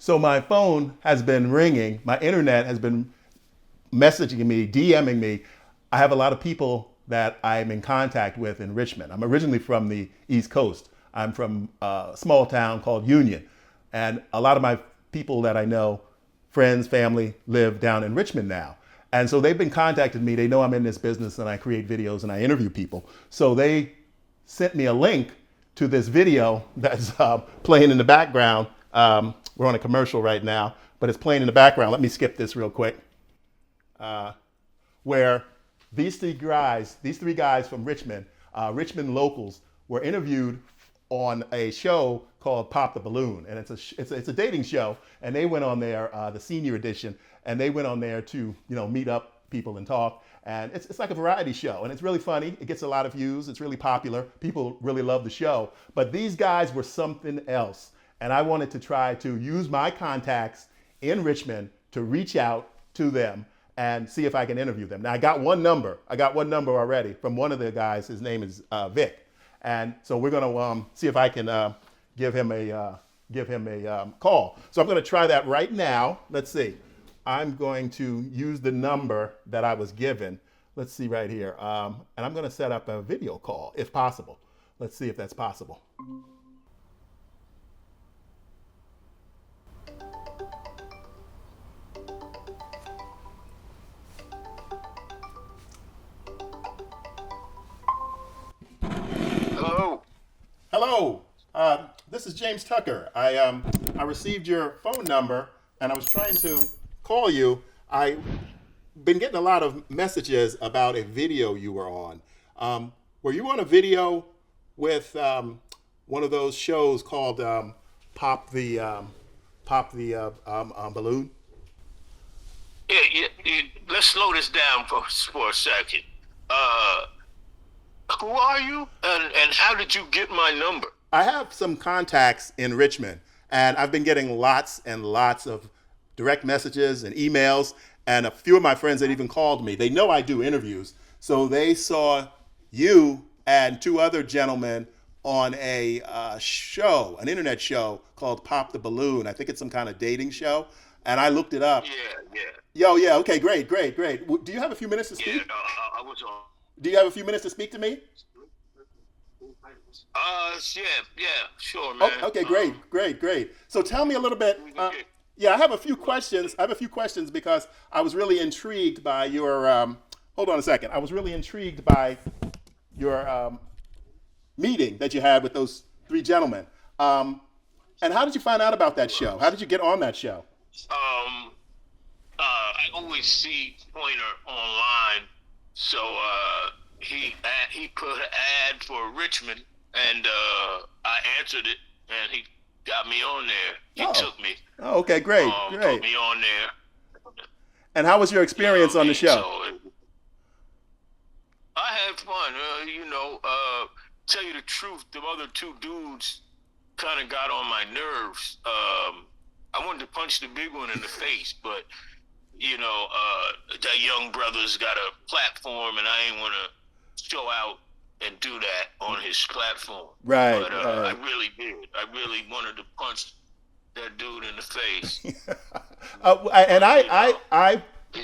So my phone has been ringing. My internet has been messaging me, DMing me. I have a lot of people that I'm in contact with in Richmond. I'm originally from the East Coast. I'm from a small town called Union. And a lot of my people that I know, friends, family, live down in Richmond now. And so they've been contacting me. They know I'm in this business and I create videos and I interview people. So they sent me a link to this video that's playing in the background. We're on a commercial right now, but it's playing in the background. Let me skip this real quick. Where these three guys from Richmond, Richmond locals, were interviewed on a show called Pop the Balloon, and it's a dating show. And they went on there, the senior edition, and they went on there to meet up people and talk. And it's like a variety show, and it's really funny. It gets a lot of views. It's really popular. People really love the show. But these guys were something else, and I wanted to try to use my contacts in Richmond to reach out to them and see if I can interview them. Now I got one number already from one of the guys. His name is Vic, and so we're gonna see if I can give him a call. So I'm gonna try that right now. Let's see. I'm going to use the number that I was given. Let's see right here, and I'm gonna set up a video call if possible. Let's see if that's possible. Hello. Hello, this is James Tucker. I received your phone number and I was trying to call you. I've been getting a lot of messages about a video you were on. Were you on a video with one of those shows called Pop the Balloon? Yeah, let's slow this down for a second. Who are you, and how did you get my number? I have some contacts in Richmond, and I've been getting lots and lots of direct messages and emails, and a few of my friends that even called me. They know I do interviews, so they saw you and two other gentlemen on a show, an internet show called Pop the Balloon. I think it's some kind of dating show, and I looked it up. Yeah. Yeah, okay, great. Do you have a few minutes to speak? Yeah, no, I was on. Do you have a few minutes to speak to me? Yeah, sure, man. Oh, okay, great. So tell me a little bit. Yeah, I have a few questions. Because I was really intrigued by your. Hold on a second. I was really intrigued by your meeting that you had with those three gentlemen. And how did you find out about that show? How did you get on that show? I always see Pointer online, so he put an ad for Richmond, and I answered it, and he got me on there. He took me. Oh, okay, great. Put me on there. And how was your experience on the show? So I had fun. Tell you the truth, the other two dudes kind of got on my nerves. I wanted to punch the big one in the face, but that young brother's got a platform, and I ain't want to show out and do that on his platform. Right. But I really did. I really wanted to punch that dude in the face.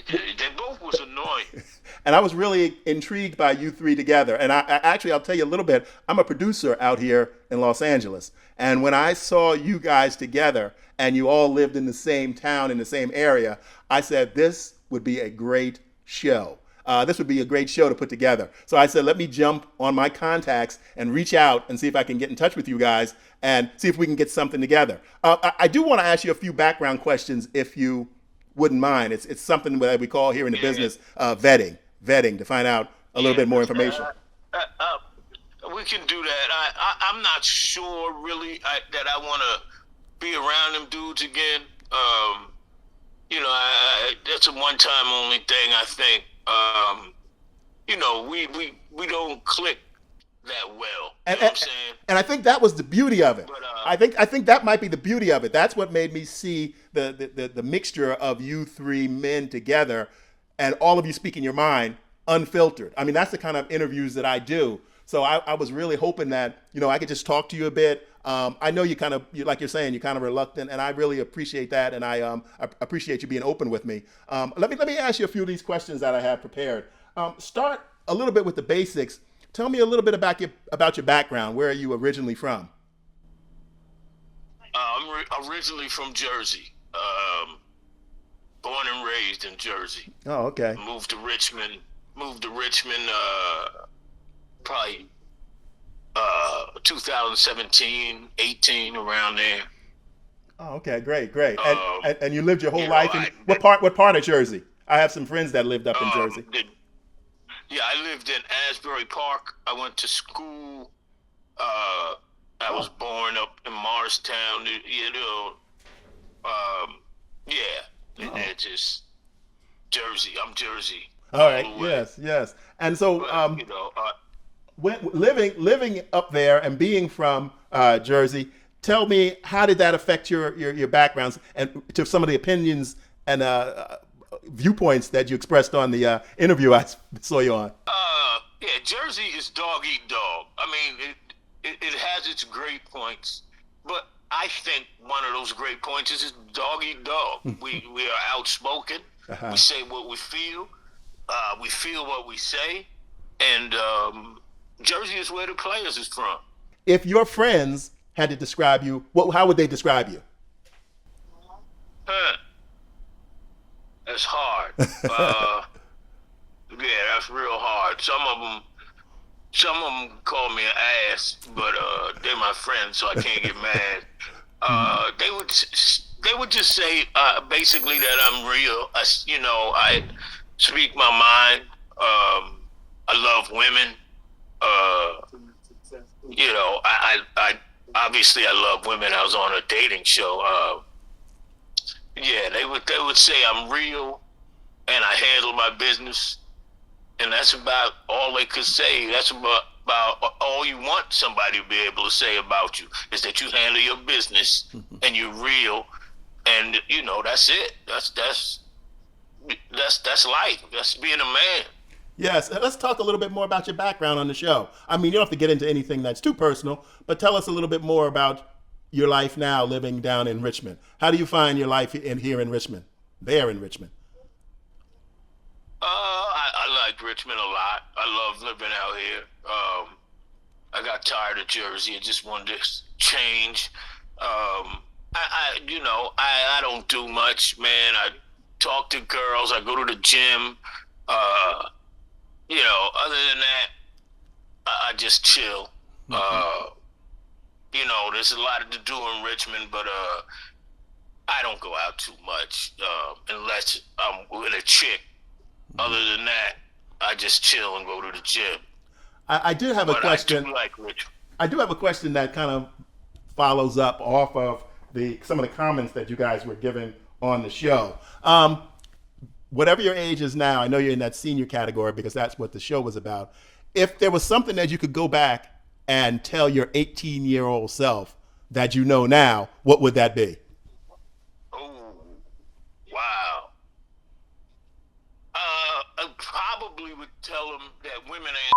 They both was annoying. And I was really intrigued by you three together. And I'll tell you a little bit. I'm a producer out here in Los Angeles. And when I saw you guys together and you all lived in the same town, in the same area, I said, this would be a great show. This would be a great show to put together. So I said, let me jump on my contacts and reach out and see if I can get in touch with you guys and see if we can get something together. I do want to ask you a few background questions, if you wouldn't mind. It's something that we call here in the business vetting to find out a little bit more information. We can do that. I'm not sure really that I want to be around them dudes again. That's a one-time only thing, I think. We don't click that well. You know what I'm saying? And I think that was the beauty of it. But, I think that might be the beauty of it. That's what made me see the mixture of you three men together and all of you speaking your mind unfiltered. I mean, that's the kind of interviews that I do. So I was really hoping that, I could just talk to you a bit. I know like you're saying, you're kind of reluctant, and I really appreciate that, and I appreciate you being open with me. Let me ask you a few of these questions that I have prepared. Start a little bit with the basics. Tell me a little bit about your background. Where are you originally from? I'm originally from Jersey. Born and raised in Jersey. Oh, okay. Moved to Richmond. Probably 2017, 18, around there. Oh, okay, great. And you lived your whole you life know, in what part of Jersey? I have some friends that lived up in Jersey. I lived in Asbury Park. I went to school. I was born up in Morristown. It's just Jersey. I'm Jersey. All right. Yes. And so, living up there and being from Jersey, tell me, how did that affect your backgrounds and to some of the opinions and viewpoints that you expressed on the interview I saw you on? Jersey is dog eat dog. I mean, it has its great points, but I think one of those great points is dog eat dog. We are outspoken. Uh-huh. We say what we feel. We feel what we say, and Jersey is where the players is from. If your friends had to describe you, how would they describe you? That's hard. That's real hard. Some of them call me an ass, but they're my friends, so I can't get mad. They would just say basically that I'm real. I speak my mind. I love women. I obviously I love women. I was on a dating show. They would say I'm real, and I handle my business, and that's about all they could say. That's about all you want somebody to be able to say about you, is that you handle your business and you're real, and that's it. That's life. That's being a man. Yes, let's talk a little bit more about your background on the show. I mean, you don't have to get into anything that's too personal, but tell us a little bit more about your life now living down in Richmond. How do you find your life here in Richmond? There in Richmond. I like Richmond a lot. I love living out here. I got tired of Jersey. I just wanted to change. I don't do much, man. I talk to girls. I go to the gym. Other than that, I just chill. Mm-hmm. There's a lot to do in Richmond, but I don't go out too much unless I'm with a chick. Mm-hmm. Other than that, I just chill and go to the gym. I do have a question. I do have a question that kind of follows up off of some of the comments that you guys were giving on the show. Whatever your age is now, I know you're in that senior category because that's what the show was about. If there was something that you could go back and tell your 18-year-old self that you know now, what would that be? Oh, wow. I probably would tell him that women ain't.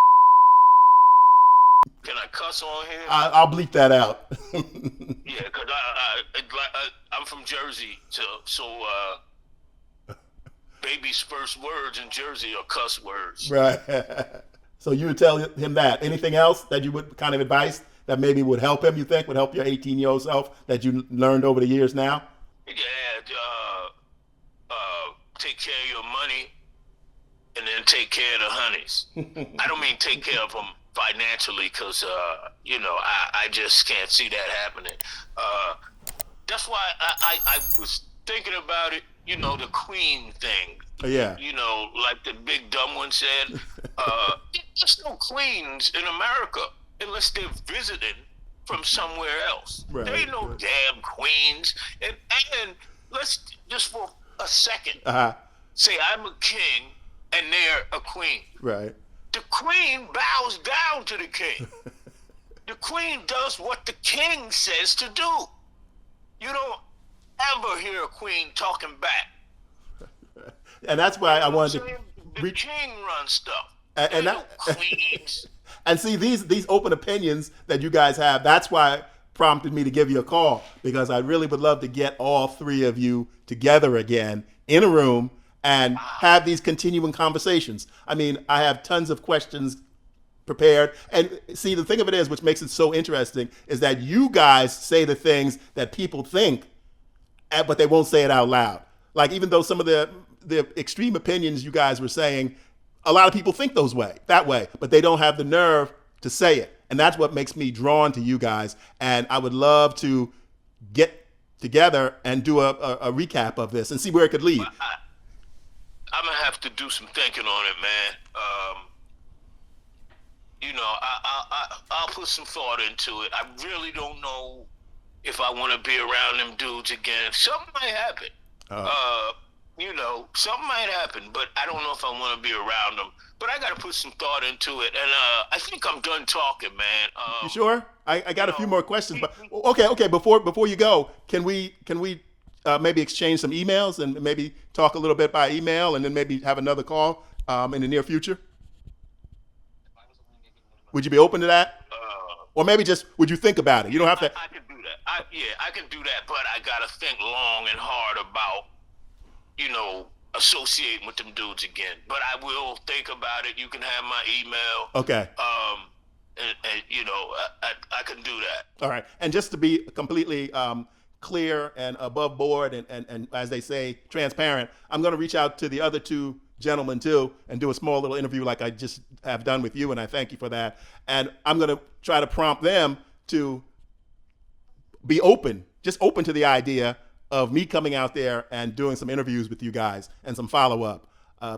Can I cuss on here? I'll bleep that out. Yeah, because I'm from Jersey, so baby's first words in Jersey are cuss words. Right. So you would tell him that. Anything else that you would kind of advice that maybe would help him, you think, would help your 18-year-old self that you learned over the years now? Yeah, take care of your money and then take care of the honeys. I don't mean take care of them financially because, I just can't see that happening. That's why I was thinking about it, the queen thing. Oh, yeah. Like the big dumb one said, there's no queens in America unless they're visiting from somewhere else. Right, there ain't no damn queens. And let's just for a second say I'm a king and they're a queen. Right. The queen bows down to the king. The queen does what the king says to do. You don't ever hear a queen talking back. And that's why I wanted to. The king runs stuff. And no queens. And see these open opinions that you guys have. That's why prompted me to give you a call, because I really would love to get all three of you together again in a room and have these continuing conversations. I mean, I have tons of questions prepared. And see, the thing of it is, which makes it so interesting, is that you guys say the things that people think, but they won't say it out loud. Like, even though some of the extreme opinions you guys were saying, a lot of people think that way, but they don't have the nerve to say it. And that's what makes me drawn to you guys. And I would love to get together and do a recap of this and see where it could lead. I'm gonna have to do some thinking on it, man. I'll put some thought into it. I really don't know if I want to be around them dudes again. Something might happen. Something might happen, but I don't know if I want to be around them. But I got to put some thought into it, and I think I'm done talking, man. You sure? I got a few more questions, but okay. Before you go, can we maybe exchange some emails and maybe talk a little bit by email, and then maybe have another call in the near future? Would you be open to that? Or maybe just, would you think about it? You don't have to. I can do that. I can do that, but I got to think long and hard about, associating with them dudes again. But I will think about it. You can have my email. Okay. I can do that. All right. And just to be completely clear and above board and as they say, transparent, I'm going to reach out to the other two gentlemen too and do a small little interview like I just have done with you, and I thank you for that. And I'm going to try to prompt them to be open to the idea of me coming out there and doing some interviews with you guys and some follow-up,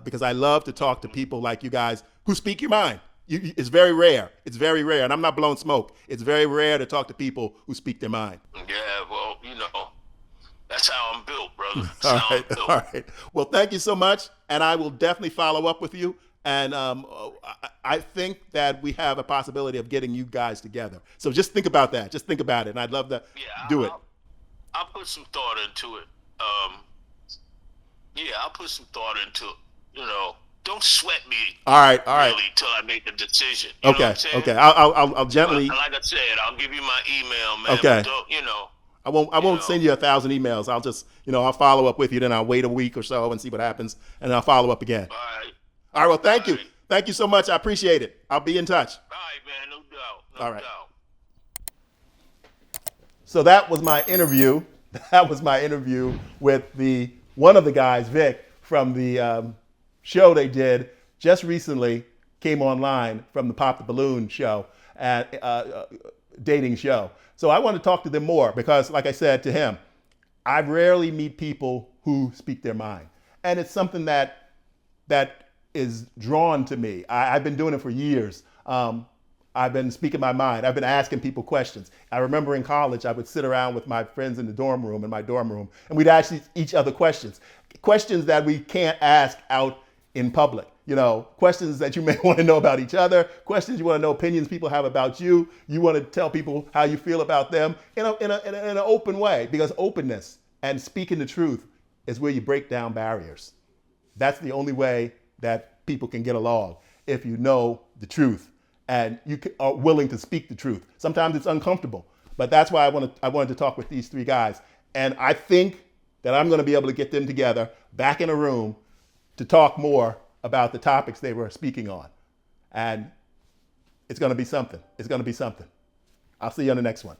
because I love to talk to people like you guys who speak your mind. It's very rare. It's very rare, and I'm not blowing smoke. It's very rare to talk to people who speak their mind. Yeah, well, that's how I'm built, brother. All right. Well, thank you so much, and I will definitely follow up with you. And I think that we have a possibility of getting you guys together. So just think about that. Just think about it, and I'd love to do it. I'll put some thought into it. I'll put some thought into it. Don't sweat me. All right. Really, till I make a decision. You know what I'm saying? Okay. I'll gently. Like I said, I'll give you my email, man. Okay. But I won't send you 1,000 emails. I'll just, I'll follow up with you. Then I'll wait a week or so and see what happens, and I'll follow up again. All right. All right. Well, thank you. Thank you so much. I appreciate it. I'll be in touch. All right, man. No doubt. All right. Doubt. So that was my interview. That was my interview with one of the guys, Vic, from the show they did just recently, came online from the Pop the Balloon show, dating show. So I want to talk to them more because, like I said to him, I rarely meet people who speak their mind. And it's something that is drawn to me. I've been doing it for years. I've been speaking my mind. I've been asking people questions. I remember in college, I would sit around with my friends in my dorm room, and we'd ask each other questions that we can't ask out in public. Questions that you may want to know about each other, questions you want to know opinions people have about you. You want to tell people how you feel about them in an open way, because openness and speaking the truth is where you break down barriers. That's the only way that people can get along, if you know the truth and you are willing to speak the truth. Sometimes it's uncomfortable, but that's why I wanted to talk with these three guys. And I think that I'm going to be able to get them together back in a room to talk more about the topics they were speaking on. And it's going to be something. It's going to be something. I'll see you on the next one.